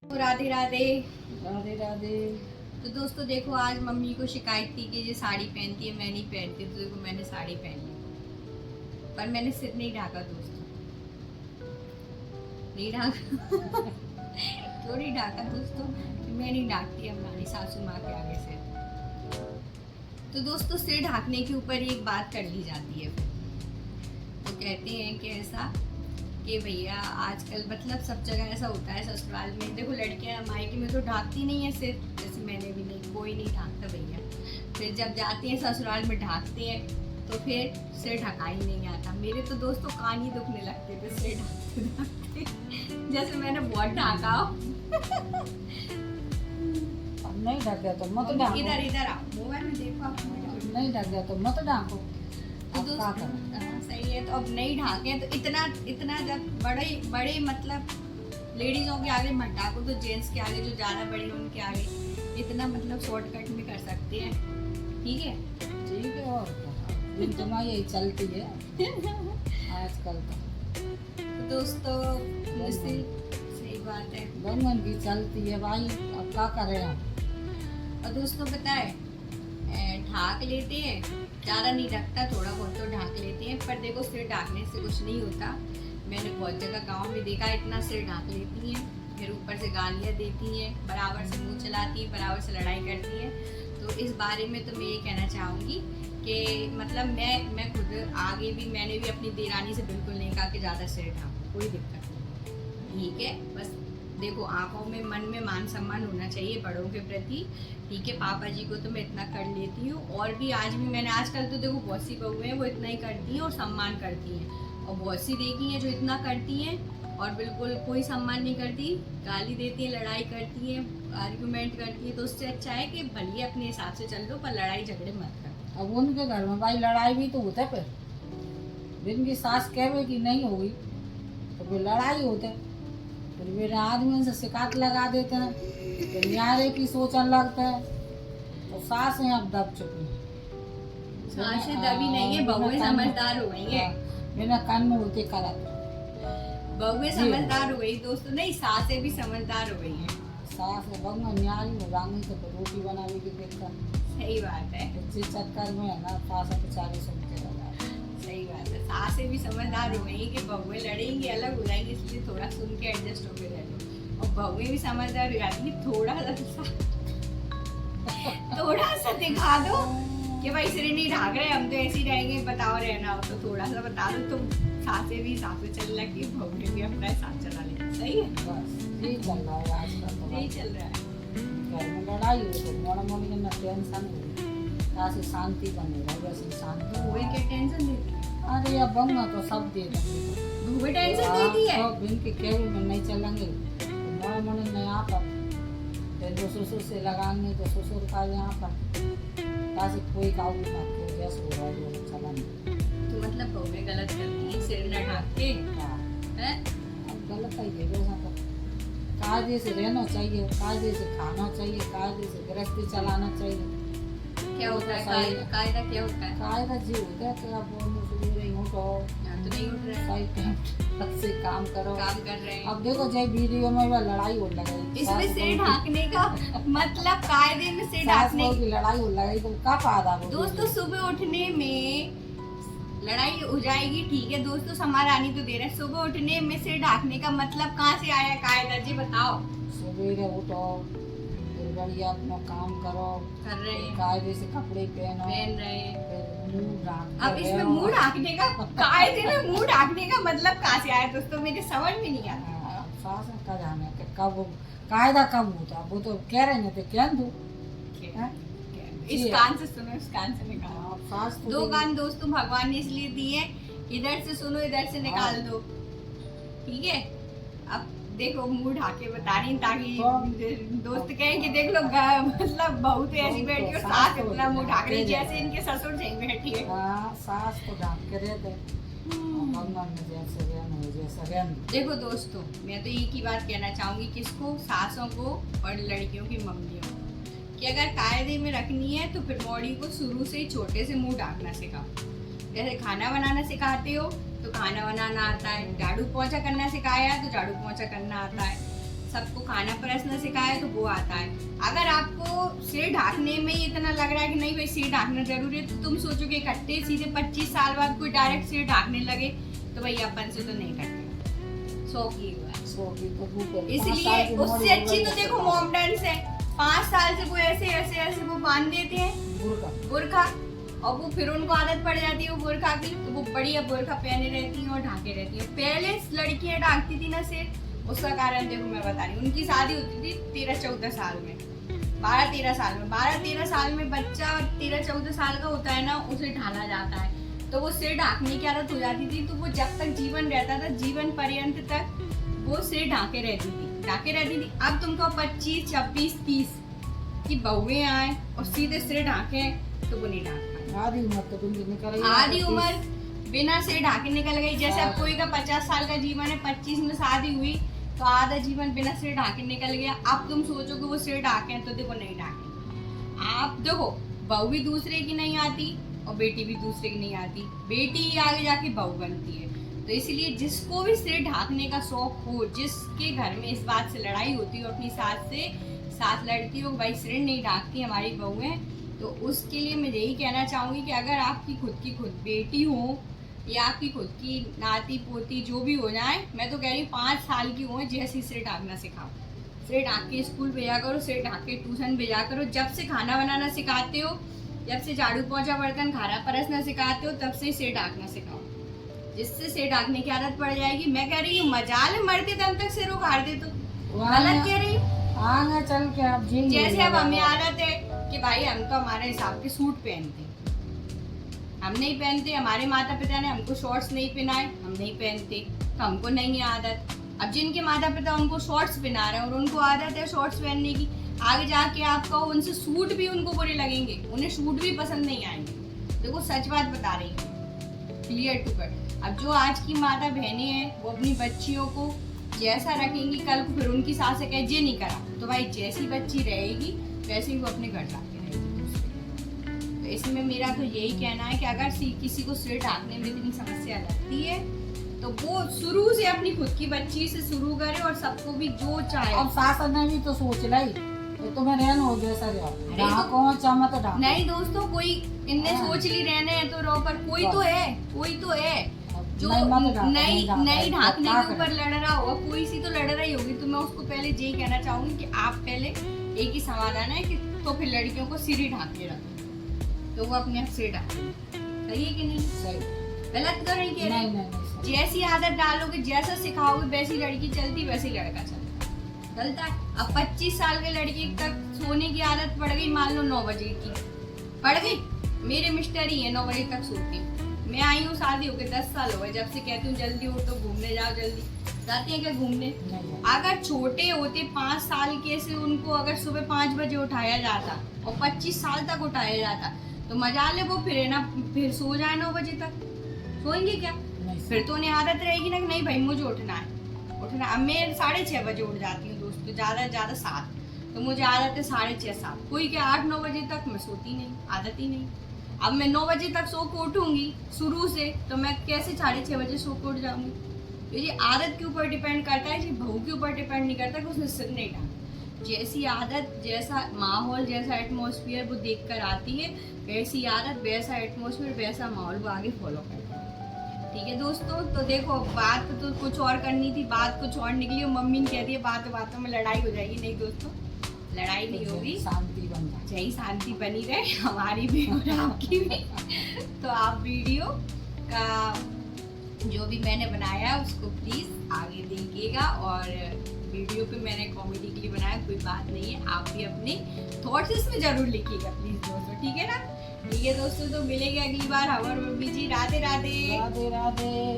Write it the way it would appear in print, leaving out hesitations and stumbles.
राधे राधे। राधे राधे। तो दोस्तों देखो, आज मम्मी को शिकायत थी कि ये साड़ी पहनती है, मैं नहीं पहनती। तो देखो मैंने साड़ी पहनी, पर मैंने सिर नहीं ढाका दोस्तों, नहीं ढाका। क्यों नहीं ढाका दोस्तों? मैं नहीं ढाकती हमारी सासू माँ के आगे से। तो दोस्तों सिर ढाकने के ऊपर ही एक बात कर ली जाती है। तो कहते हैं कि ऐसा कि भैया आजकल मतलब सब जगह ऐसा होता है। ससुराल में देखो लड़कियां मायके में तो ढाकती नहीं है सिर, जैसे मैंने भी नहीं, कोई नहीं ढाकता भैया। फिर जब जाती हैं ससुराल में ढाकते हैं तो फिर सिर ढका ही नहीं आता। मेरे तो दोस्तों कान ही दुखने लगते थे सिर ढाकते ढाकते, जैसे मैंने बहुत ढाका। नहीं ढक गया तो मत ढाको। इधर इधर आओ, मोबाइल में देखो आप। नहीं ढक गया तो मत ढाको। तो दोस्तों सही है, तो अब नहीं ढाके तो इतना इतना जब बड़े मतलब लेडीजों के आगे मत ढाको, तो जेंट्स के आगे जो ज़्यादा बड़े हैं उनके आगे इतना मतलब शॉर्टकट में कर सकते हैं। ठीक है, ठीक है। और दिन तुम्हारी यही चलती है आजकल तो दोस्तों मुझसे सही बात है। भगवान की चलती है भाई, अब क्या करें हम। और दोस्तों पता है ढाक लेते हैं, ज़्यादा नहीं ढकता, थोड़ा बहुत तो ढाक लेते हैं। पर देखो सिर ढाकने से कुछ नहीं होता। मैंने बहुत जगह गांव में देखा, इतना सिर ढाक लेती हैं, फिर ऊपर से गालियाँ देती हैं, बराबर से मुंह चलाती हैं, बराबर से लड़ाई करती हैं। तो इस बारे में तो मैं ये कहना चाहूँगी कि मतलब मैं खुद आगे भी मैंने भी अपनी देरानी से बिल्कुल नहीं कहा कि ज़्यादा सिर ढाको, कोई दिक्कत नहीं। ठीक है, बस देखो आंखों में मन में मान सम्मान होना चाहिए बड़ों के प्रति। ठीक है, पापा जी को तो मैं इतना कर लेती हूँ, और भी आज भी मैंने आजकल तो देखो बहुत सी बहुएं हैं वो इतना ही करती हैं और सम्मान करती हैं, और बहुत सी देखी हैं जो इतना करती हैं और बिल्कुल कोई सम्मान नहीं करती, गाली देती है, लड़ाई करती है, आर्गूमेंट करती है। तो उससे अच्छा है कि भले अपने हिसाब से चल लो, पर लड़ाई झगड़े मत करो। अब उनके घर में भाई लड़ाई भी तो होता है। फिर दिन की सास कहवे की नहीं होगी तो फिर लड़ाई होते, फिर मेरे आदमी से शिकायत लगा देते हैं, फिर न्यारे की सोचने लगते हैं। तो सास है अब दब चुकी है। सासें दबी नहीं है, बहुएं समझदार हो गई हैं। बिना कान में होते करत बहुएं समझदार हो गई दोस्तों, नहीं सासें भी समझदार हो गई हैं। सास है भगवान न्यारी हो जाएंगी तो फिर रोटी बनाने की दिक्कत। सही बात है, इस चक्कर में है ना सास बेचारी सुनते रह। सही बात है। सासें भी समझदार हो गई कि बहुएं लड़ेंगी, अलग हो जाएंगी, इसलिए थोड़ा सुन के एडजस्ट होके रह लो। और बहुएं भी समझदार हो जाती है, थोड़ा सा दिखा दो कि भाई सिर नहीं ढाक रहे, हम तो ऐसे ही रहेंगे, बताओ रहना हो तो थोड़ा सा बता दो, तो सासें भी हिसाब से चलने लगी, बहुएं भी अपना हिसाब चला लेंगी। सही है, बस यही चल रहा है आजकल। तो यही चल रहा है। घर में लड़ाई हो तो मोड़ा मोड़ी में टेंशन हो, ऐसे शांति बनेगा वैसे शांति। बहुएं क्या टेंशन देती है? अरे अब बंगा तो सब दे देंगे। बहुएं टेंशन देती है? सब दिन के केवल में नहीं चलेंगे तो मोड़ा मोड़ी में यहाँ पर फिर ससुर से लगाएंगे तो ससुर का यहाँ पर ताकि कोई काबू पाते जैसे हो रहा है वो चलेंगे। तो मतलब बहुएं गलत करती है सिर न ढाक के? हाँ, हैं? अब गलत है ये वैसा तो कायदे से रहना चाहिए, कायदे से खाना चाहिए, कायदे से गृहस्थी चलाना चाहिए। क्या होता है कायदा? क्या होता है कायदा जी होता है कि आप नहीं उठो, तो नहीं उठ रहे, सही टाइम से काम करो, काम कर रहे हैं। अब देखो जय वीडियो में वह लड़ाई हो लगी, इसमें सिर ढाकने का मतलब कायदे में सिर सास ढाकने बहू की लड़ाई हो लगी तो क्या फायदा वो दोस्तों सुबह उठने में लड़ाई हो जाएगी। ठीक है दोस्तों, समाधानी तो दे रहे हैं। सुबह उठने में सिर ढाकने का मतलब कहाँ से आया कायदा जी, बताओ। सवेरे उठो, फिर बढ़िया अपना काम करो, कर रहे हैं, कायदे से कपड़े पहनो, पहन रहे हैं। फिर मुंह ढाक अब इसमें मुंह ढाकने का कायदे में मुंह ढाकने का मतलब कहाँ से आया दोस्तों, मेरे समझ में नहीं आता। सास का जाने कि कब कायदा कब होता, वो तो कह रहे थे क्या दो इस कान से सुनो, इस कान से निकालो। सास तो दो कान दोस्तों भगवान ने इसलिए दिए, इधर से सुनो, इधर से निकाल दो। ठीक है, अब देखो मुंह ढाके बता रही ताकि दोस्त कहें कि देख लो मतलब बहू तो ऐसी बैठी और सास इतना मुंह ढाक रही जैसे इनके ससुर जी बैठी है। सास तो ढाक के रहते भगवान में जैसे रहना हो जैसा रहना। देखो दोस्तों, मैं तो एक ही बात कहना चाहूंगी किसको, सासों को और लड़कियों की मम्मियों को, कि अगर कायदे में रखनी है तो फिर बॉडी को शुरू से ही छोटे से मुंह ढाकना सिखाओ। जैसे खाना बनाना सिखाते हो तो खाना बनाना आता है, झाड़ू पोंछा करना सिखाया है तो झाड़ू पोंछा करना आता है, सबको खाना परसना सिखाए तो वो आता है। अगर आपको सिर ढाकने में ही इतना लग रहा है कि नहीं भाई सिर ढाकना जरूरी है, तो तुम सोचोगे इकट्ठे सीधे 25 साल बाद कोई डायरेक्ट सिर ढाकने लगे तो भाई अपन से तो नहीं करते। 100 की बात। इसलिए उससे अच्छी तो देखो मॉम डांस है। 5 साल से वो ऐसे ऐसे ऐसे वो बांध देते हैं बुर्खा, और वो फिर उनको आदत पड़ जाती है वो बुर्खा की, तो वो बढ़िया बुर्खा पहने रहती हैं और ढाके रहती हैं। पहले लड़कियां ढाकती थी ना सिर, उसका कारण देखो मैं बता रही हूँ। उनकी शादी होती थी 13-14 साल में, 12-13 साल में। 12-13 साल में बच्चा 13-14 साल का होता है ना, उसे ढाला जाता है, तो वो सिर ढाकने की आदत हो जाती थी। तो वो जब तक जीवन रहता था, जीवन पर्यंत तक वो सिर ढाके रहती थी। अब तुमको 25, 26, 30 की बहुएं आए और सीधे सिर ढाके तो वो नहीं ढाकता। आधी उम्र बिना सिर ढाके निकल गई। जैसे अब कोई का 50 साल का जीवन है, 25 में शादी हुई तो आधा जीवन बिना सिर ढाके निकल गया। अब तुम सोचो कि वो सिर ढाके तो देखो नहीं ढाके। आप देखो बहू भी दूसरे की नहीं आती और बेटी भी दूसरे की नहीं आती, बेटी ही आगे जाके बहू बनती है। तो इसलिए जिसको भी सिर ढाकने का शौक हो, जिसके घर में इस बात से लड़ाई होती हो अपनी सास लड़ती हो भाई सिर नहीं ढाकती हमारी बहू है, तो उसके लिए मैं यही कहना चाहूंगी कि अगर आपकी खुद की बेटी हो या आपकी खुद की नाती पोती जो भी हो जाए, मैं तो कह रही हूँ 5 साल की हो जैसे सिर ढाकना सिखाओ। सिर ढाक के स्कूल भेजा करो, सिर ढाक के ट्यूशन भेजा करो। जब से खाना बनाना सिखाते हो, जब से झाड़ू पोंछा बर्तन खाना परसना सिखाते हो, तब से सिर ढाकना सिखाओ, जिससे सिर ढाकने की आदत पड़ जाएगी। मैं कह रही हूँ मजाल मरते दम तक सिर उखाड़ दे तो गलत कह रही हूँ। आगे चल के अब जैसे अब हमें आदत है कि भाई हम तो हमारे हिसाब के सूट पहनते, हम नहीं पहनते। हमारे माता पिता ने हमको शॉर्ट्स नहीं पहनाए, हम नहीं पहनते, तो हमको नहीं है आदत। अब जिनके माता पिता उनको शॉर्ट्स पहना रहे हैं और उनको आदत है शॉर्ट्स पहनने की, आगे जाके आपका उनसे सूट भी उनको बुरे लगेंगे, उन्हें सूट भी पसंद नहीं आएंगे। देखो सच बात बता रही हूँ, क्लियर टू कट। अब जो आज की माता बहनें हैं वो अपनी बच्चियों को जैसा रखेंगी, कल को फिर उनकी सास से कहे ये नहीं करा, तो भाई जैसी बच्ची रहेगी वैसे ही वो अपने घर जाके रहेगी। तो इसमें मेरा तो यही कहना है कि अगर किसी को सिर ढाकने में इतनी समस्या लगती है तो वो शुरू से अपनी खुद की बच्ची से शुरू करे और सबको भी जो चाहे। अब सास ने भी तो सोच लाई तो तुम्हें रहन हो गया सर ढाको चामा तो ढाको। नहीं दोस्तों, कोई इनने सोच ली रहने हैं तो रो, पर कोई तो है जो नहीं ढाकने के ऊपर लड़ रहा होगा, कोई सी तो लड़ रही होगी। तो मैं उसको पहले यही कहना चाहूंगी कि आप पहले एक ही समाधान है कि तो फिर लड़कियों को सिर ही ढाक के रखो, तो वो अपने आप सिर ढाकेंगे। सही है कि नहीं? सही। गलत तो नहीं कह रही। जैसी आदत डालोगे, जैसा सिखाओगे, वैसी लड़की चलती वैसी लड़का चलता। चलता अब 25 साल के लड़की तक सोने की आदत पड़ गई, मान लो 9 बजे की पड़ गई। मेरे मिस्टर ही है 9 बजे तक सोते। मैं आई हूँ शादी होके 10 साल हो गए, जब से कहती हूँ जल्दी उठो घूमने जाओ, जल्दी जाती है क्या घूमने? अगर छोटे होते 5 साल के से उनको अगर सुबह 5 बजे उठाया जाता और 25 साल तक उठाया जाता तो मजा ले, वो फिर ना फिर सो जाए 9 बजे तक। सोएंगे क्या? फिर तो उन्हें आदत रहेगी ना कि नहीं भाई मुझे उठना है। अब मैं 6:30 बजे उठ जाती हूँ दोस्तों, ज्यादा 7, तो मुझे आदत है 6:30 7। कोई क्या 8-9 बजे तक मैं सोती नहीं, आदत ही नहीं। अब मैं 9 बजे तक सो के उठूंगी शुरू से, तो मैं कैसे 6:30 बजे सो के उठ जाऊंगी? तो ये आदत के ऊपर डिपेंड करता है, ये बहू के ऊपर डिपेंड नहीं करता कि उसने सिर नहीं ढाका। जैसी आदत, जैसा माहौल, जैसा एटमॉस्फेयर वो देख कर आती है, वैसी आदत, वैसा एटमॉस्फेयर, वैसा माहौल वो आगे फॉलो करता है। ठीक है दोस्तों, तो देखो बात तो कुछ और करनी थी, बात कुछ और निकली और मम्मी ने कह दिया बातों में लड़ाई हो जाएगी। नहीं दोस्तों, लड़ाई नहीं होगी, शांति बन जाए, यही शांति बनी रहे हमारी भी और आपकी भी। तो आप वीडियो का जो भी मैंने बनाया उसको प्लीज आगे देखिएगा, और वीडियो पे मैंने कॉमेडी के लिए बनाया, कोई बात नहीं है। आप भी अपने थॉट्स इसमें जरूर लिखिएगा प्लीज दोस्तों, ठीक है ना? ठीक है दोस्तों, तो मिलेंगे अगली बार। हमारे मम्मी जी, राधे राधे। राधे राधे।